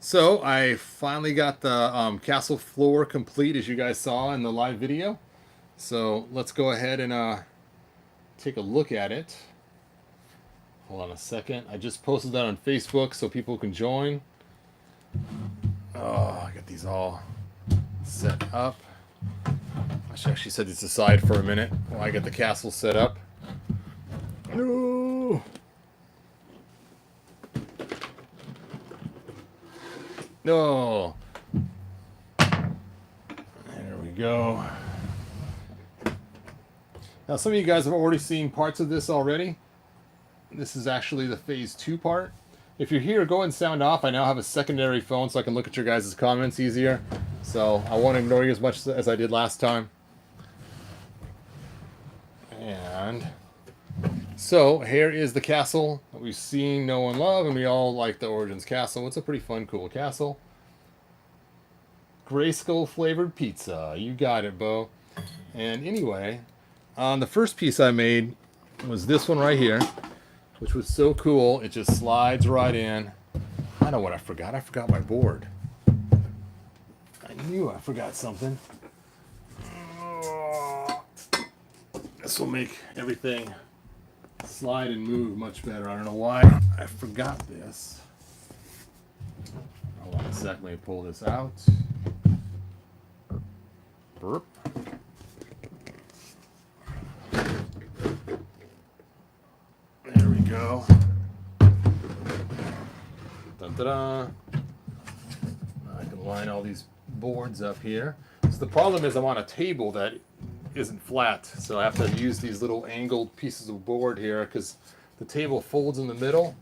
So I finally got the castle floor complete, as you guys saw in the live video. So let's go ahead and take a look at it. Hold on a second. I just posted that on Facebook so people can join. Oh, I got these all set up. I should actually set these aside for a minute while I get the castle set up. No. No. There we go. Now, some of you guys have already seen parts of this already. This is actually the phase 2 part. If you're here, go ahead and sound off. I now have a secondary phone so I can look at your guys' comments easier. So I won't ignore you as much as I did last time. And so here is the castle that we've seen, know, and love, and we all like the Origins castle. It's a pretty fun, cool castle. Grayskull flavored pizza. You got it, Bo. And anyway, the first piece I made was this one right here, which was so cool. It just slides right in. I know what I forgot. I forgot my board. I knew I forgot something. This will make everything slide and move much better. I don't know why I forgot this. Hold on a sec. Let me pull this out. Burp. There we go. Dun-da-da. I can line all these boards up here. So the problem is I'm on a table that isn't flat, so I have to use these little angled pieces of board here because the table folds in the middle,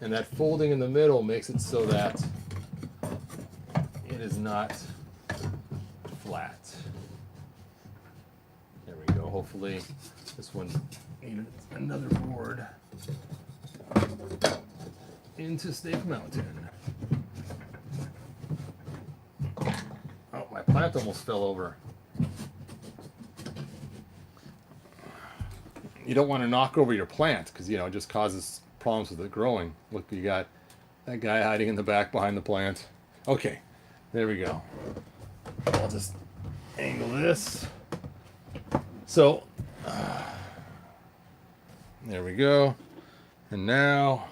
and that folding in the middle makes it so that it is not flat. There we go. Hopefully this one needed another board into Snake Mountain. Oh, my plant almost fell over. You don't want to knock over your plant because, it just causes problems with it growing. Look, you got that guy hiding in the back behind the plant. Okay, there we go. I'll just angle this. So, there we go. And now,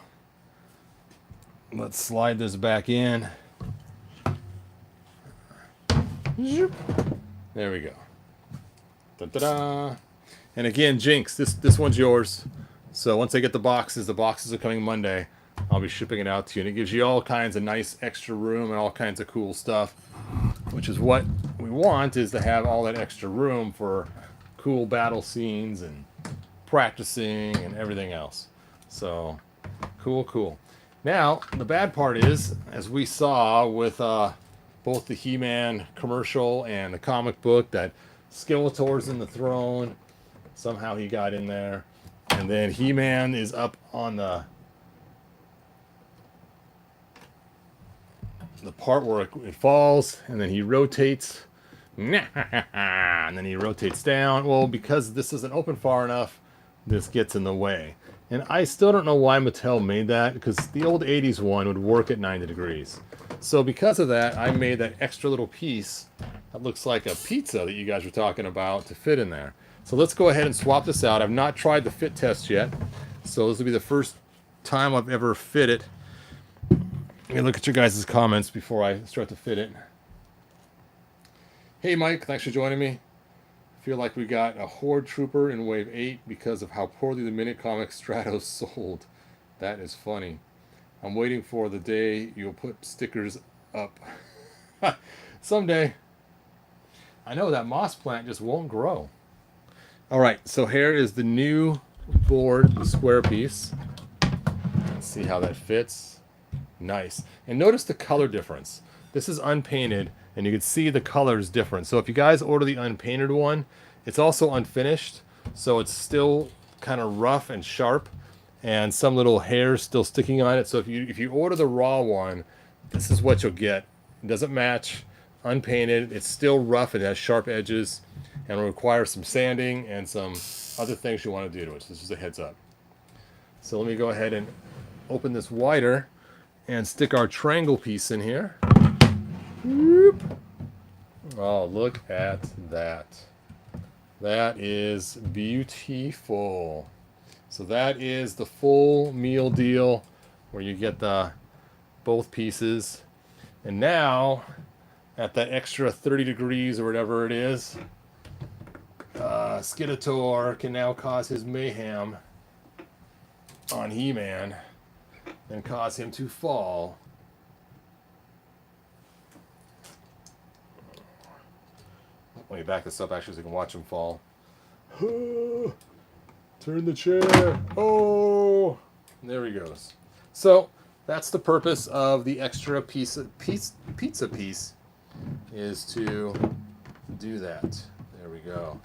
let's slide this back in. There we go. Da-da-da. And again, Jinx, this one's yours. So once I get the boxes are coming Monday. I'll be shipping it out to you. And it gives you all kinds of nice extra room and all kinds of cool stuff, which is what we want, is to have all that extra room for cool battle scenes and practicing and everything else. So, cool. Now, the bad part is, as we saw with both the He-Man commercial and the comic book, that Skeletor's in the throne. Somehow he got in there. And then He-Man is up on the part where it falls, and then he rotates. And then he rotates down. Well, because this isn't open far enough, this gets in the way. And I still don't know why Mattel made that, because the old 80s one would work at 90 degrees. So because of that, I made that extra little piece that looks like a pizza that you guys were talking about to fit in there. So let's go ahead and swap this out. I've not tried the fit test yet, so this will be the first time I've ever fit it. Let me look at your guys' comments before I start to fit it. Hey Mike, thanks for joining me. I feel like we got a Horde Trooper in Wave 8 because of how poorly the Minute Comic Stratos sold. That is funny. I'm waiting for the day you'll put stickers up. Someday. I know that moss plant just won't grow. Alright, so here is the new board, the square piece. Let's see how that fits. Nice. And notice the color difference. This is unpainted, and you can see the color is different. So if you guys order the unpainted one, it's also unfinished, so it's still kind of rough and sharp, and some little hairs still sticking on it. So if you order the raw one, this is what you'll get. It doesn't match, unpainted. It's still rough. It has sharp edges, and will require some sanding and some other things you want to do to it. So this is a heads up. So let me go ahead and open this wider. and stick our triangle piece in here. Whoop. Oh, look at that. That is beautiful. So that is the full meal deal where you get the both pieces. And now, at that extra 30 degrees or whatever it is, Skitator can now cause his mayhem on He-Man and cause him to fall. Let me back this up actually so you can watch him fall. Turn the chair. Oh, there he goes. So that's the purpose of the extra pizza piece is to do that. There we go.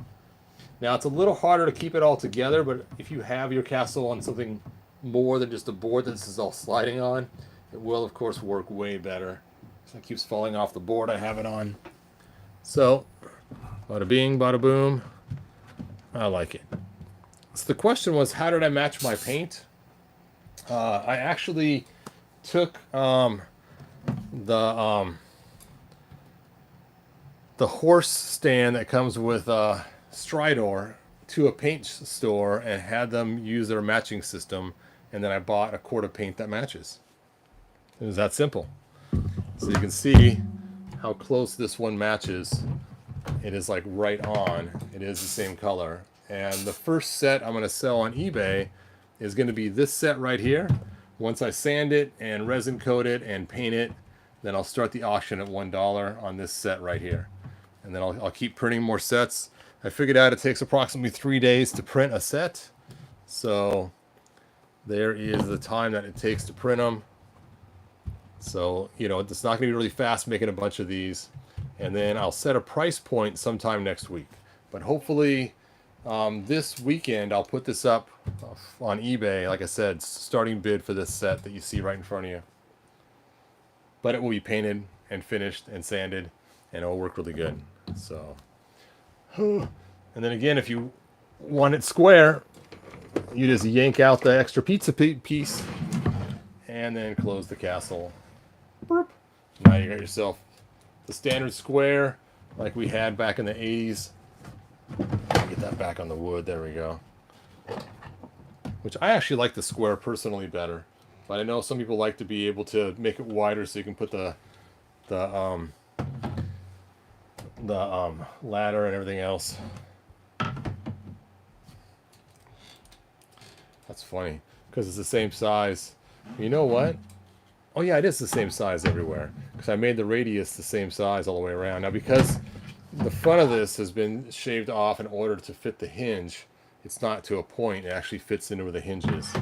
Now it's a little harder to keep it all together, but if you have your castle on something more than just a board that this is all sliding on, it will of course work way better. So it keeps falling off the board I have it on. So, bada bing, bada boom. I like it. So the question was, how did I match my paint? I actually took the horse stand that comes with Stridor to a paint store and had them use their matching system, and then I bought a quart of paint that matches. It was that simple. So you can see how close this one matches. It is like right on. It is the same color. And the first set I'm going to sell on eBay is going to be this set right here. Once I sand it and resin coat it and paint it, then I'll start the auction at $1 on this set right here. And then I'll keep printing more sets. I figured out it takes approximately 3 days to print a set. So there is the time that it takes to print them. So, you know, it's not going to be really fast making a bunch of these. And then I'll set a price point sometime next week. But hopefully this weekend I'll put this up on eBay. Like I said, starting bid for this set that you see right in front of you. But it will be painted and finished and sanded, and it'll work really good. So, and then again, if you want it square, you just yank out the extra pizza piece and then close the castle. Burp. Now you got yourself the standard square like we had back in the 80s. Get that back on the wood. There we go. Which I actually like the square personally better, but I know some people like to be able to make it wider so you can put the ladder and everything else. That's funny because it's the same size. You know what? Oh yeah, it is the same size everywhere because I made the radius the same size all the way around. Now because the front of this has been shaved off in order to fit the hinge, it's not to a point. It actually fits into where the hinge is.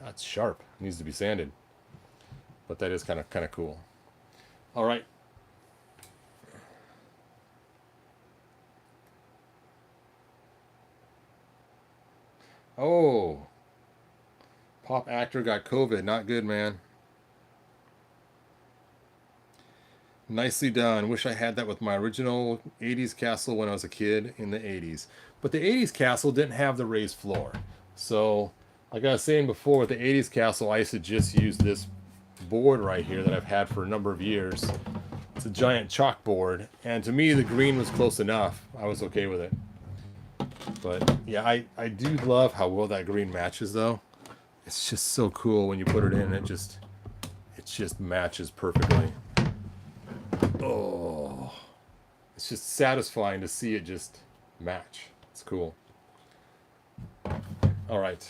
That's sharp. It needs to be sanded. But that is kind of cool. All right. Oh. Pop actor got COVID. Not good, man. Nicely done. Wish I had that with my original 80s castle when I was a kid in the 80s. But the 80s castle didn't have the raised floor. So, like I was saying before, with the 80s castle, I used to just use this board right here that I've had for a number of years. It's a giant chalkboard. And to me, the green was close enough. I was okay with it. But, yeah, I do love how well that green matches, though. It's just so cool when you put it in. It just matches perfectly. Oh, it's just satisfying to see it just match. It's cool. All right.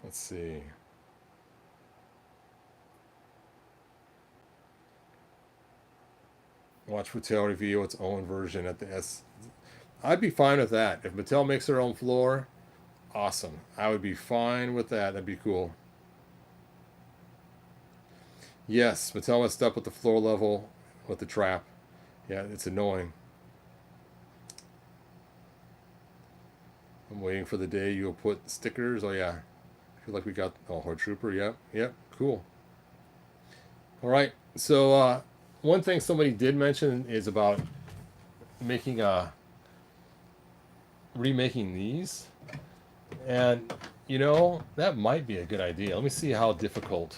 Let's see. Watch Mattel reveal its own version at the S. I'd be fine with that. If Mattel makes their own floor, awesome. I would be fine with that. That'd be cool. Yes, Mattel messed up with the floor level with the trap. Yeah, it's annoying. I'm waiting for the day you'll put stickers. Oh yeah. I feel like we got Horde Trooper. Yep, cool. All right. So one thing somebody did mention is about making a remaking these. And, you know, that might be a good idea. Let me see how difficult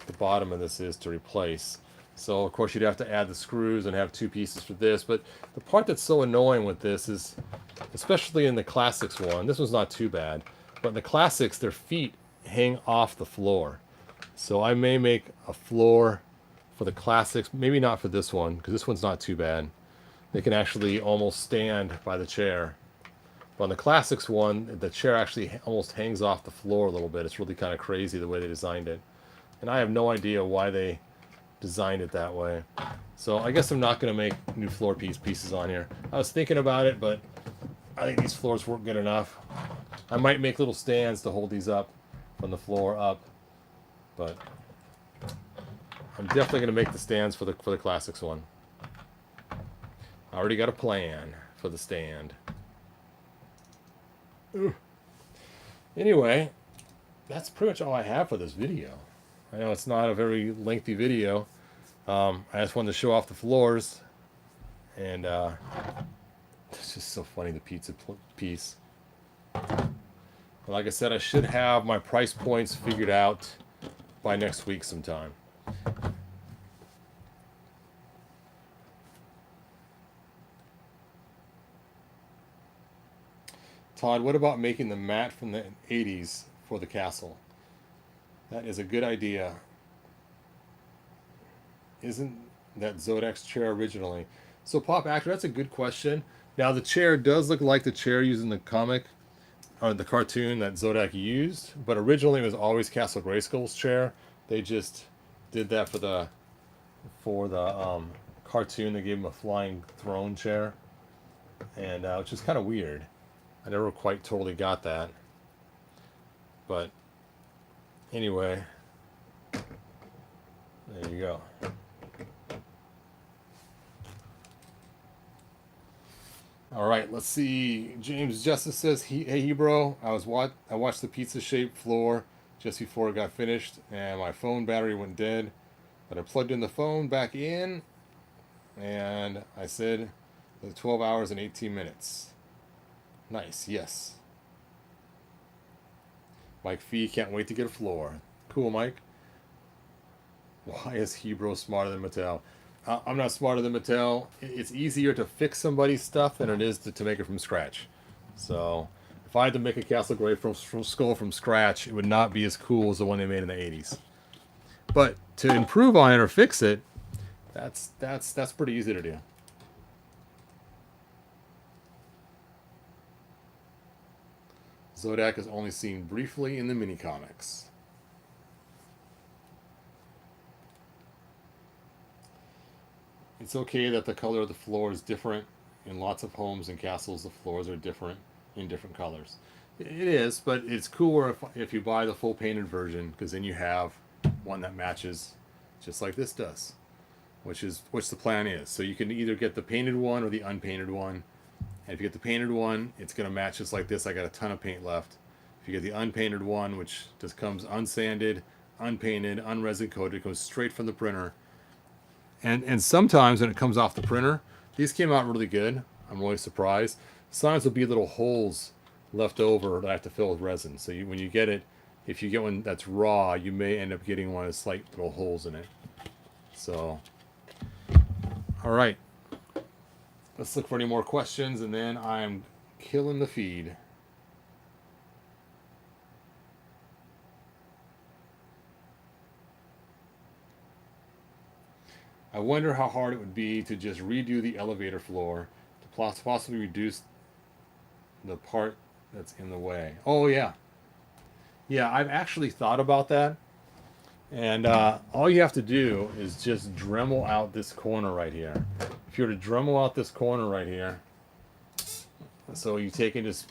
the bottom of this is to replace. So, of course, you'd have to add the screws and have two pieces for this. But the part that's so annoying with this is, especially in the Classics one, this one's not too bad. But in the Classics, their feet hang off the floor. So I may make a floor for the Classics. Maybe not for this one, because this one's not too bad. They can actually almost stand by the chair. But on the Classics one, the chair actually almost hangs off the floor a little bit. It's really kind of crazy the way they designed it. And I have no idea why they designed it that way. So I guess I'm not going to make new floor pieces on here. I was thinking about it, but I think these floors weren't good enough. I might make little stands to hold these up from the floor up, but I'm definitely going to make the stands for the Classics one. I already got a plan for the stand. Ooh. Anyway, that's pretty much all I have for this video. I know it's not a very lengthy video. I just wanted to show off the floors, and it's just so funny, the pizza piece. But like I said, I should have my price points figured out by next week sometime. Todd, what about making the mat from the 80s for the castle? That is a good idea. Isn't that Zodak's chair originally? So, Pop Actor, that's a good question. Now, the chair does look like the chair used in the comic, or the cartoon that Zodak used, but originally it was always Castle Grayskull's chair. They just did that for the cartoon. They gave him a flying throne chair, and which is kind of weird. I never quite totally got that. But anyway, there you go. All right, let's see. James Justice says, "Hey, Hebro, I watched the pizza-shaped floor just before it got finished, and my phone battery went dead. But I plugged in the phone back in, and I said, 12 hours and 18 minutes. Nice, yes. Mike Fee, can't wait to get a floor. Cool, Mike. Why is Hebro smarter than Mattel? I'm not smarter than Mattel. It's easier to fix somebody's stuff than it is to make it from scratch. So, if I had to make a Castle Grayskull from scratch, it would not be as cool as the one they made in the 80s. But to improve on it or fix it, that's pretty easy to do. Zodak is only seen briefly in the mini comics. It's okay that the color of the floor is different. In lots of homes and castles, the floors are different in different colors. It is, but it's cooler if you buy the full painted version, because then you have one that matches just like this does, which the plan is. So you can either get the painted one or the unpainted one. And if you get the painted one, it's going to match just like this. I got a ton of paint left. If you get the unpainted one, which just comes unsanded, unpainted, unresin coated, it goes straight from the printer. And sometimes when it comes off the printer, these came out really good. I'm really surprised. Sometimes there'll be little holes left over that I have to fill with resin. So when you get it, if you get one that's raw, you may end up getting one with slight little holes in it. So, all right. Let's look for any more questions, and then I'm killing the feed. I wonder how hard it would be to just redo the elevator floor to possibly reduce the part that's in the way. Oh, yeah. Yeah, I've actually thought about that. And all you have to do is just Dremel out this corner right here. If you were to Dremel out this corner right here, so you take and just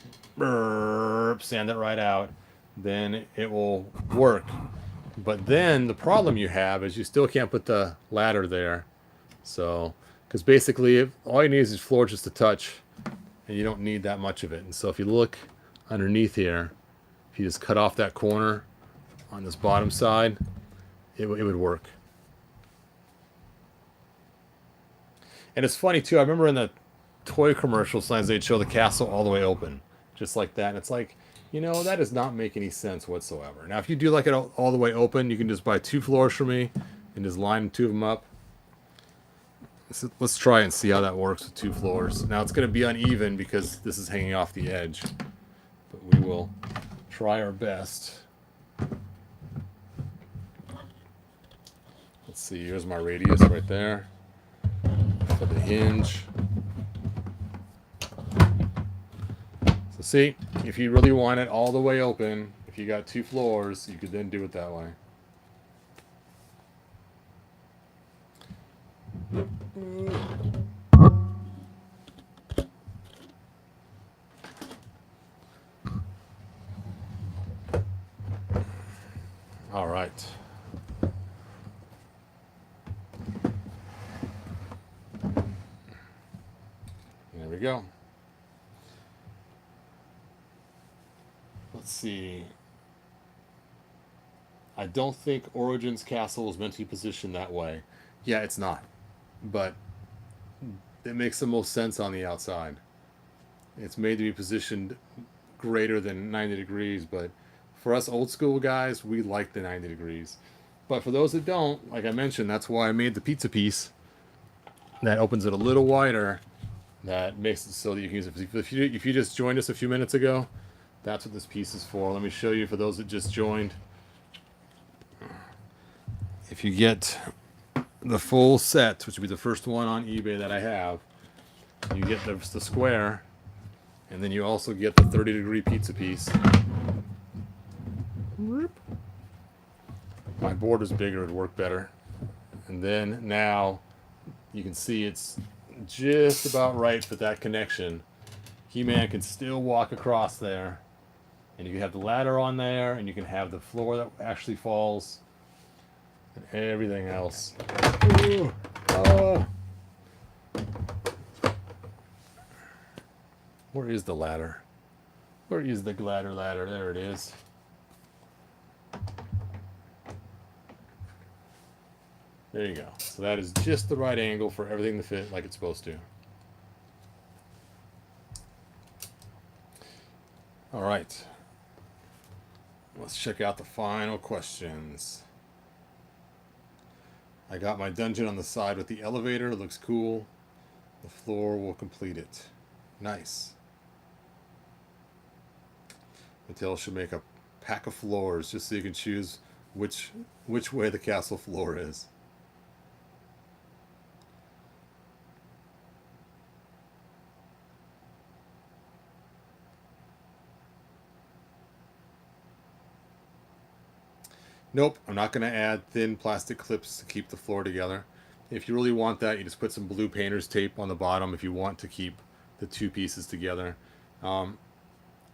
sand it right out, then it will work. But then the problem you have is you still can't put the ladder there. So, because basically all you need is floor just to touch, and you don't need that much of it. And so if you look underneath here, if you just cut off that corner on this bottom side, it would work. And it's funny too, I remember in the toy commercial signs, they'd show the castle all the way open, just like that. And it's like, you know, that does not make any sense whatsoever. Now, if you do like it all the way open, you can just buy 2 floors from me and just line 2 of them up. So let's try and see how that works with 2 floors. Now, it's going to be uneven because this is hanging off the edge, but we will try our best. Let's see, here's my radius right there for the hinge. So see, if you really want it all the way open, if you got 2 floors, you could then do it that way. All right. There we go. Let's see. I don't think Origin's castle is meant to be positioned that way. Yeah, it's not. But it makes the most sense on the outside. It's made to be positioned greater than 90 degrees, but for us old school guys, we like the 90 degrees. But for those that don't, like I mentioned, that's why I made the pizza piece. That opens it a little wider. That makes it so that you can use it. If you just joined us a few minutes ago, that's what this piece is for. Let me show you for those that just joined. If you get the full set, which would be the first one on eBay that I have, you get the square, and then you also get the 30-degree pizza piece. My board is bigger, it'd work better. And then now you can see it's just about right for that connection. He-Man can still walk across there, and you can have the ladder on there, and you can have the floor that actually falls, and everything else. Ooh. Oh. Where is the ladder? Where is the ladder? There it is. There you go. So that is just the right angle for everything to fit like it's supposed to. All right. Let's check out the final questions. I got my dungeon on the side with the elevator. It looks cool. The floor will complete it. Nice. Mattel should make a pack of floors just so you can choose which way the castle floor is. Nope, I'm not going to add thin plastic clips to keep the floor together. If you really want that, you just put some blue painter's tape on the bottom if you want to keep the 2 pieces together. I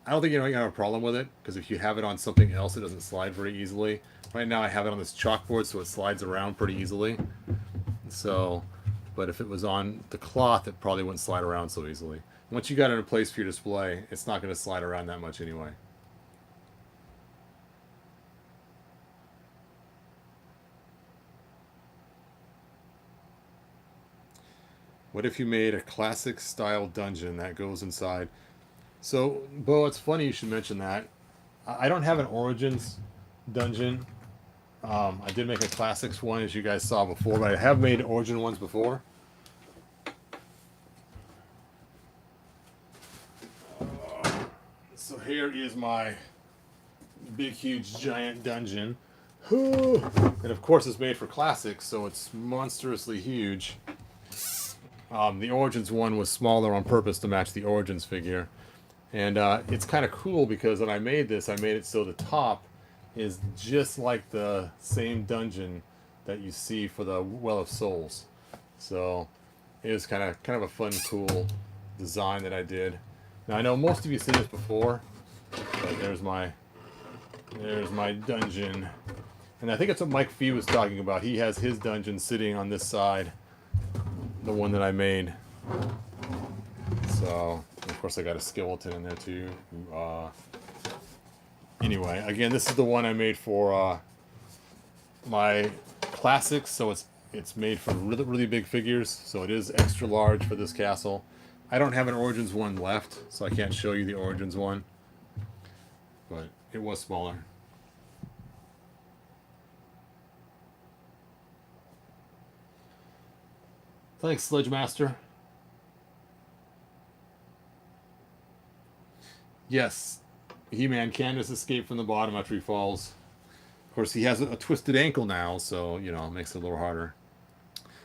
don't think you're going to have a problem with it, because if you have it on something else, it doesn't slide very easily. Right now I have it on this chalkboard, so it slides around pretty easily. So, but if it was on the cloth, it probably wouldn't slide around so easily. Once you got it in place for your display, it's not going to slide around that much anyway. What if you made a classic style dungeon that goes inside? So, Bo, it's funny you should mention that. I don't have an Origins dungeon. I did make a Classics one, as you guys saw before, but I have made Origin ones before. So here is my big, huge, giant dungeon. And of course it's made for Classics, so it's monstrously huge. The Origins one was smaller on purpose to match the Origins figure. And it's kind of cool because when I made this, I made it so the top is just like the same dungeon that you see for the Well of Souls. So it was kind of a fun, cool design that I did. Now I know most of you have seen this before, but there's my dungeon. And I think it's what Mike Fee was talking about. He has his dungeon sitting on this side, the one that I made. So, of course, I got a skeleton in there too. Anyway, again, this is the one I made for my Classics. So it's made for really, really big figures. So it is extra large for this castle. I don't have an Origins one left, so I can't show you the Origins one. But it was smaller. Thanks, Sledge Master. Yes, He-Man can just escape from the bottom after he falls. Of course, he has a twisted ankle now, so, you know, it makes it a little harder.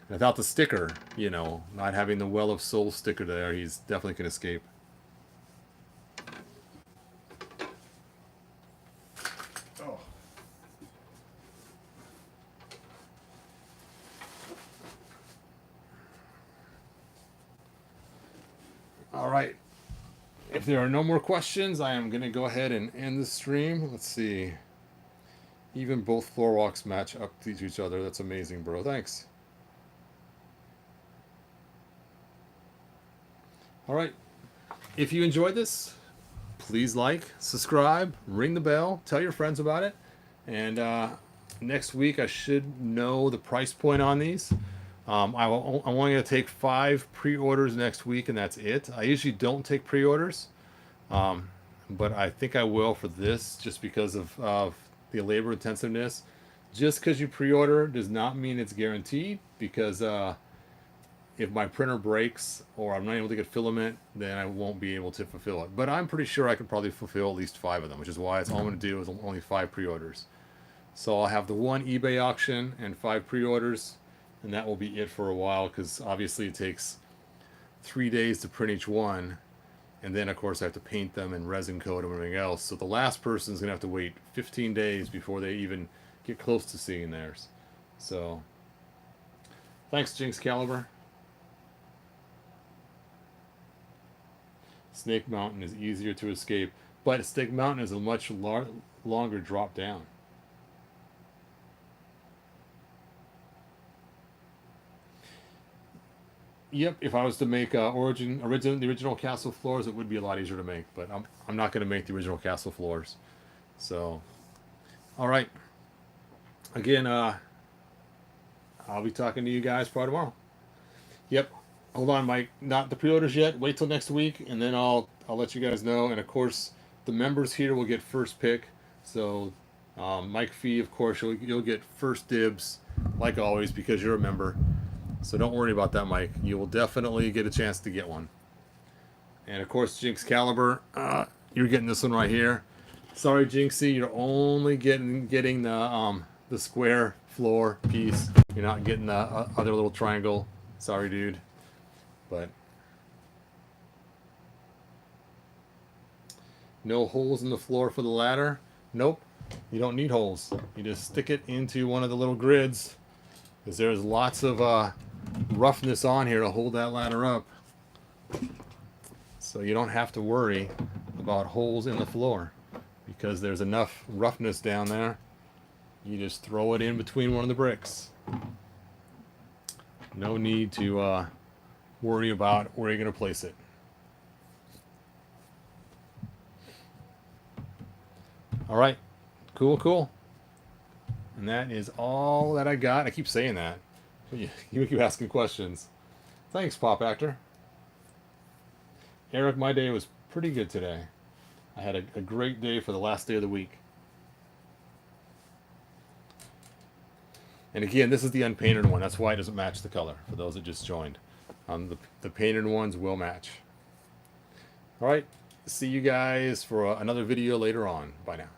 And without the sticker, you know, not having the Well of Souls sticker there, he's definitely can escape. Oh. All right. If there are no more questions, I am going to go ahead and end the stream. Let's see. Even both floor walks match up to each other. That's amazing, bro. Thanks. All right. If you enjoyed this, please like, subscribe, ring the bell, tell your friends about it. And next week, I should know the price point on these. I'm only going to take 5 pre-orders next week, and that's it. I usually don't take pre-orders, but I think I will for this just because of the labor intensiveness. Just because you pre-order does not mean it's guaranteed, because if my printer breaks or I'm not able to get filament, then I won't be able to fulfill it. But I'm pretty sure I could probably fulfill at least 5 of them, which is why it's all I'm going to do is only 5 pre-orders. So I'll have the 1 eBay auction and 5 pre-orders, and that will be it for a while, because obviously it takes 3 days to print each one, and then of course I have to paint them and resin coat and everything else. So the last person's gonna have to wait 15 days before they even get close to seeing theirs. So thanks, Jinx Caliber. Snake Mountain is easier to escape, but Snake Mountain is a much longer drop down. Yep, if I was to make the original castle floors, it would be a lot easier to make, but I'm not going to make the original castle floors. So, all right. Again, I'll be talking to you guys probably tomorrow. Yep. Hold on, Mike. Not the pre-orders yet. Wait till next week, and then I'll let you guys know. And of course, the members here will get first pick. So, Mike Fee, of course, you'll get first dibs, like always, because you're a member. So don't worry about that, Mike. You will definitely get a chance to get one. And of course, Jinx Caliber, you're getting this one right here. Sorry, Jinxie, you're only getting the square floor piece. You're not getting the other little triangle. Sorry, dude. But no holes in the floor for the ladder. Nope, you don't need holes. You just stick it into one of the little grids, because there's lots of roughness on here to hold that ladder up, so you don't have to worry about holes in the floor, because there's enough roughness down there. You just throw it in between one of the bricks. No need to worry about where you're going to place it. All right, cool. And that is all that I got. I keep saying that. You keep asking questions. Thanks, Pop Actor. Eric, my day was pretty good today. I had a great day for the last day of the week. And again, this is the unpainted one. That's why it doesn't match the color, for those that just joined. The painted ones will match. All right. See you guys for another video later on. Bye now.